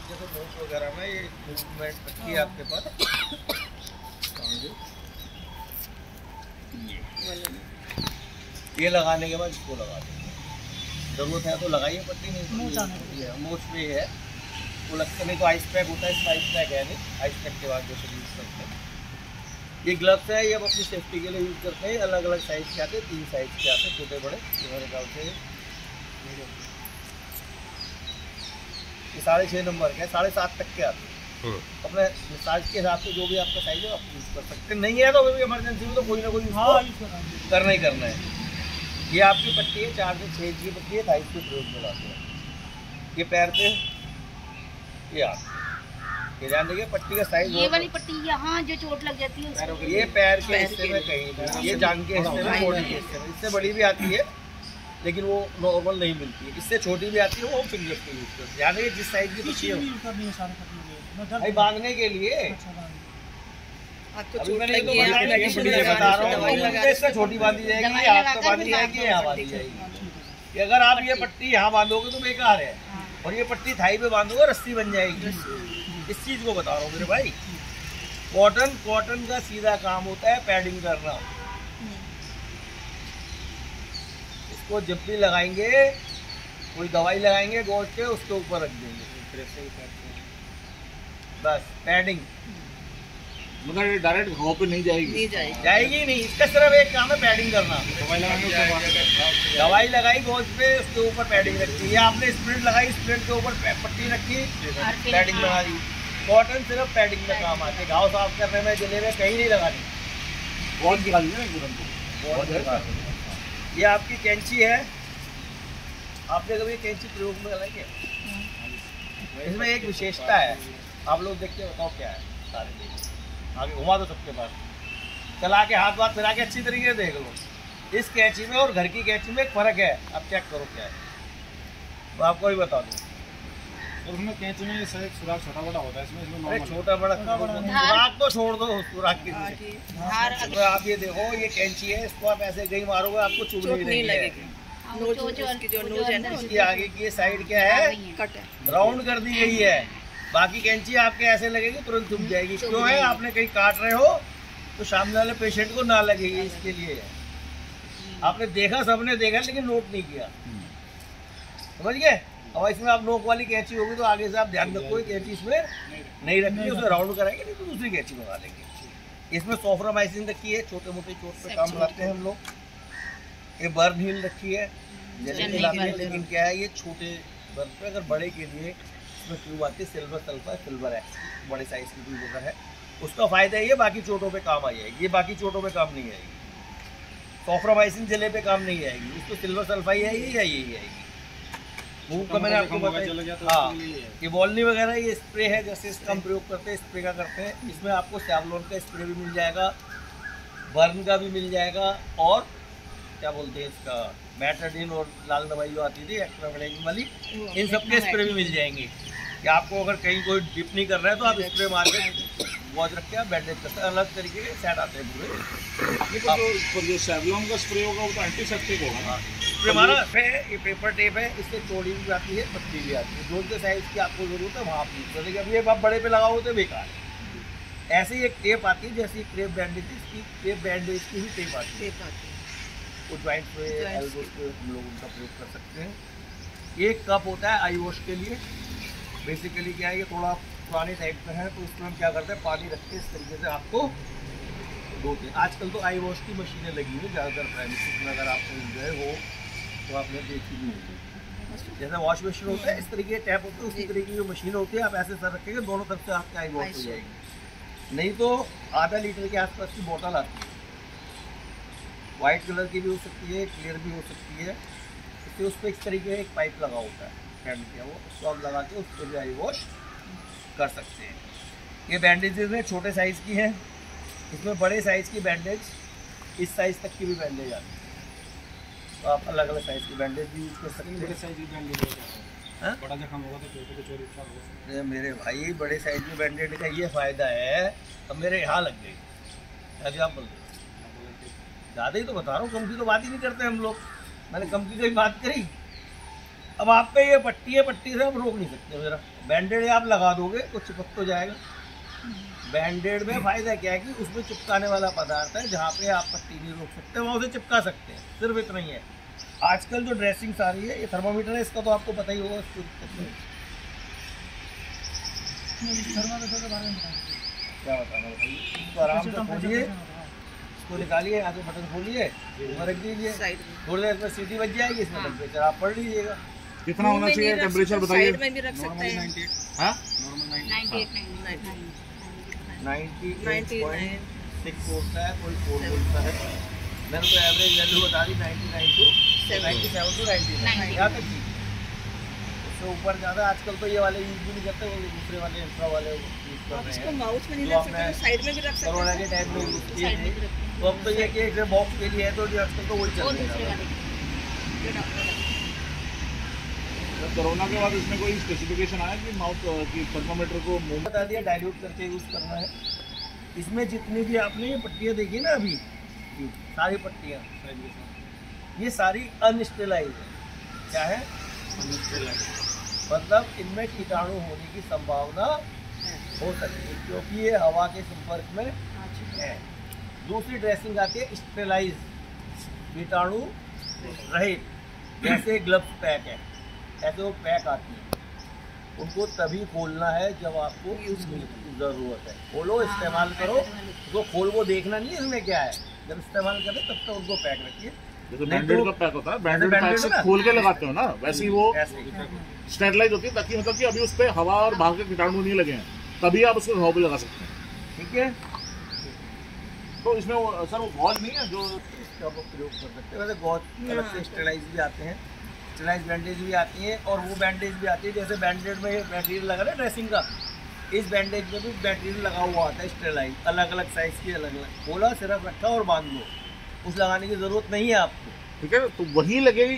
जैसे मूछ वगैरह में ये मूवमेंट रखी है आपके पास। ये लगाने के बाद इसको लगा देंगे, जरूरत है तो लगाइए पट्टी, नहीं तो मूछ पे है वो लगता नहीं तो आइस पैक होता है, इसमें आइस पैक है नहीं, आइस पैक के बाद जैसे यूज़ करते हैं। ये ग्लव्स है, ये हम अपनी सेफ्टी के लिए यूज़ करते हैं। अलग अलग साइज़ के आते हैं, 3 साइज़ के आते हैं, छोटे बड़े। ये मेरे ख्याल से ये 6.5 नंबर के, 7.5 तक के आते हैं। अपने साइज के हिसाब से जो भी आपका साइज है आप यूज़ कर सकते हैं। नहीं है तो भी इमरजेंसी में तो कोई ना कोई करना ही करना है। ये आपकी पट्टी है, 4 से 6 इंच की पट्टी है, 2.5 के प्रयोग में लाते हैं। ये पैर पे, ये आप ये जान देखिए पट्टी का साइज, ये वाली पट्टी यहाँ जो चोट लग जाती है पैरों के, ये पैर के हिस्से में कहीं, ये जांग के हिस्से में, बॉडी के हिस्से में। इससे बड़ी भी आती है लेकिन वो नॉर्मल नहीं मिलती है, इससे छोटी भी आती है, वो फिंगर के यूज करते हैं। यानी कि जिस साइज की पट्टी है भाई बांधने के लिए, अभी मैंने तो बता रहा हूँ, इससे छोटी बांधी जाएगी, हाथ पे बांधी जाएगी, यहाँ बांधी जाएगी। अगर आप ये पट्टी यहाँ बांधोगे तो बेकार है, और ये पट्टी थाई पे बांधोगे रस्सी बन जाएगी। इस चीज को बता रहा हूँ मेरे भाई। कॉटन का सीधा काम होता है पैडिंग करना। इसको जब भी लगाएंगे, कोई दवाई लगाएंगे गोश्त के, उसके ऊपर रख देंगे बस पैडिंग, मगर डायरेक्ट घाव पे नहीं जाएगी, जाएगी नहीं। इसका सिर्फ एक काम है पैडिंग करना। दवाई लगाई गोश्त पे, उसके ऊपर पैडिंग रखी, या आपने स्प्रिंट लगाई, स्प्रिंट के ऊपर पट्टी रखी, पैडिंग लगा दी। कॉटन सिर्फ पैडिंग में काम आते, घाव साफ करने में, जले में कहीं नहीं लगानी। ये आपकी कैंची है, आपने कभी कैंची प्रयोग में लगाई है? इसमें एक विशेषता है, आप लोग देख के बताओ क्या है। सारे आगे घुमा दो सबके पास, चला के हाथ फिरा के अच्छी तरीके से देख लो। इस कैंची में और घर की कैंची में एक फर्क है, अब चेक करो क्या है, तो आपको भी बता दूँ। और उसमें कैंची में सुराख छोटा बड़ा होता है, इसमें छोटा बड़ा सुराख तो छोड़ दो, सुराख की तो आप ये देखो, ये कैंची है, इसको आप ऐसे गई मारोगे आपको चुभ नहीं लगेगी। इसकी आगे की साइड क्या है, राउंड कर दी गई है। बाकी कैंची आपके ऐसे लगेगी तुरंत चुभ जाएगी। क्यों है, आपने कहीं काट रहे हो तो सामने वाले पेशेंट को ना लगेगी, इसके लिए आपने देखा, सबने देखा लेकिन नोट नहीं किया, समझ गए। अब इसमें आप नोक वाली कैंची होगी तो आगे से आप ध्यान रखो, कैंची इसमें नहीं रखनी, उसमें राउंड कराएंगे, नहीं तो दूसरी कैंची मंगा लेंगे। इसमें सोफ्रामाइसिन रखी है, छोटे मोटे चोट पे काम लाते हैं हम लोग। ये बर्न हील रखी है, जल्दी लाते हैं, लेकिन क्या है ये छोटे बर्न पे, अगर बड़े के लिए इसमें ट्यूब आती है, सिल्वर सल्फर, सिल्वर है, बड़े साइज की ट्यूब अगर है, उसका फायदा ये बाकी चोटों पे काम आ जाएगी। ये बाकी चोटों पे काम नहीं आएगी, सोफ्रामाइसिन जले पे काम नहीं आएगी, उसको सिल्वर सल्फाई आएगी या यही आएगी। मूव का मैंने आपको बताया। हाँ, ये वॉलनी वगैरह ये स्प्रे है, जैसे इसका हम प्रयोग करते हैं, स्प्रे का करते हैं। इसमें आपको सैवलॉन का स्प्रे भी मिल जाएगा, बर्न का भी मिल जाएगा, और क्या बोलते हैं इसका मेटाडिन और लाल दवाई जो आती थी एक्स्ट्रा वाली, इन सब के स्प्रे भी मिल जाएंगे। कि आपको अगर कहीं कोई डिप नहीं कर रहा है तो आप स्प्रे मार के वॉच रख के आप बैंडेज करते हैं, अलग तरीके के सेट आते हैं पूरे। जो सैवलॉन का स्प्रे होगा वो तो एंटीसेप्टिक होगा। स्प्रे मारा है, ये पेपर टेप है, इससे चौड़ी भी आती है, पतली भी आती है, जो के साइज की आपको जरूरत है वहाँ आप यूज करेंगे। अभी आप बड़े पे लगाओ तो बेकार है। ऐसे ही एक टेप आती है, जैसे क्रेप बैंडेज, इसकी क्रेप बैंडेज की ही टेप आती है, वो ज्वाइंट पे, एल्बो पे हम लोग उनका प्रयोग कर सकते हैं। एक कप होता है आई वॉश के लिए, बेसिकली क्या है, ये थोड़ा पुराने टाइप का है, तो इसमें हम क्या करते हैं, पानी रख के इस तरीके से आपको धोते हैं। आजकल तो आई वॉश की मशीनें लगी हुई ज़्यादातर प्राइवेट में, अगर आप गए हो तो आपने देखी भी होगी। जैसे वॉश मशीन होता है, इस तरीके के टैप होते हैं, उसी तरीके की जो मशीन होती है, आप ऐसे सर रखेंगे, दोनों तरफ से आपकी आई वॉश हो जाएगी। नहीं तो आधा लीटर के आसपास की बोतल आती है, वाइट कलर की भी हो सकती है, क्लियर भी हो सकती है। इससे उस पर इस तरीके का एक पाइप लगा होता है, कैंड किया वो, उसको आप लगा के उस पर भी आई वॉश कर सकते हैं। ये बैंडेजेस में छोटे साइज़ की हैं, इसमें बड़े साइज़ की बैंडेज, इस साइज़ तक की भी बैंडेज आती है, तो आप अलग अलग साइज़ की बैंडेज भी यूज़ कर सकते हैं। बड़े साइज की बैंडेज होगा, बड़ा जख्म होगा तो छोटे को चोरी होगा। मेरे भाई बड़े साइज़ की बैंडेज का ये फ़ायदा है, अब मेरे यहाँ लग गई, अभी आप बोलते ज़्यादा ही तो बता रहा हूँ, कम की तो बात ही नहीं करते हम लोग, मैंने कम की तो ही बात करी। अब आप पे ये पट्टी है, पट्टी से हम रोक नहीं सकते, मेरा बैंडेड आप लगा दोगे तो चिपक तो जाएगा। बैंडेड में फायदा क्या है कि उसमें चिपकाने वाला पदार्थ है, जहाँ पे आप पट्टी नहीं रोक सकते वहाँ उसे चिपका सकते हैं, सिर्फ इतना ही है। आजकल जो ड्रेसिंग सारी है, ये थर्मामीटर है, इसका तो आपको पता ही होगा। इसको क्या बताना भाई, इसको आराम से खोलिए, इसको निकालिए, यहाँ से बटन खोलिए, रख दीजिए, थोड़ी देर इसमें सीटी बच जाएगी, इसमें टेम्परेचर आप पढ़ लीजिएगा। कितना होना चाहिए टेम्परेचर बताइए। नॉर्मल 98 होता है, कोई 4 बोलता है। मैंने तो एवरेज वैल्यू बता दी 99 टू 97 टू 99 यहाँ तक की। उससे ऊपर ज़्यादा आजकल तो ये वाले यूज भी नहीं करते, वो दूसरे वाले इंफ्रा वाले यूज कर रहे हैं। माउस में नहीं रख सकते, साइड में भी रख सकते हैं। कोरोना के टाइम में यूज किए थे, तो अब तो ये कि एक बॉक्स के लिए है, तो आजकल तो वही चल रहा है। कोरोना के बाद इसमें कोई स्पेसिफिकेशन आया कि माउथ की थर्मामीटर को मुंह बता दिया डाइल्यूट करके यूज करना है। इसमें जितनी भी आपने ये पट्टियाँ देखी ना अभी, सारी पट्टियाँ ये सारी अनस्टेलाइज है। क्या है? मतलब इनमें कीटाणु होने की संभावना हो सकती है, क्योंकि ये हवा के संपर्क में है। दूसरी ड्रेसिंग आती है स्टेलाइज, कीटाणु रहित, जैसे ग्लव्स पैक है, ऐसे वो पैक आती है। उनको तभी खोलना है जब आपको ज़रूरत है। खोलो, इस्तेमाल करो, उसको खोल वो देखना नहीं है इसमें क्या है। जब इस्तेमाल करें तब तक उनको पैक रखिए। जैसे बैंडेड का पैक होता है, बैंडेड पैक से खोल के लगाते हो ना, वैसे ही वो स्टेरलाइज होती है, ताकि मतलब कि अभी उस पर हवा और बाहर के कीटाणु नहीं लगे हैं, तभी आप उसको हवा पे लगा सकते हैं। ठीक है, तो इसमें सर वो गॉज नहीं है जो इसका आप प्रयोग कर सकते हैं। वैसे गॉज अलग से स्टेरलाइज भी आते हैं, स्टेरलाइज बैंडेज भी आती है, और वो बैंडेज भी आती है जैसे बैंडेड में मटेरियल लगा ना ड्रेसिंग का, इस बैंडेज में भी मटेरियल लगा हुआ आता है स्टेरलाइज, अलग अलग साइज़ की, अलग अलग। खोला, सिर्फ रखा और बांध लो, उस लगाने की ज़रूरत नहीं है आपको। ठीक है, तो वही लगेगी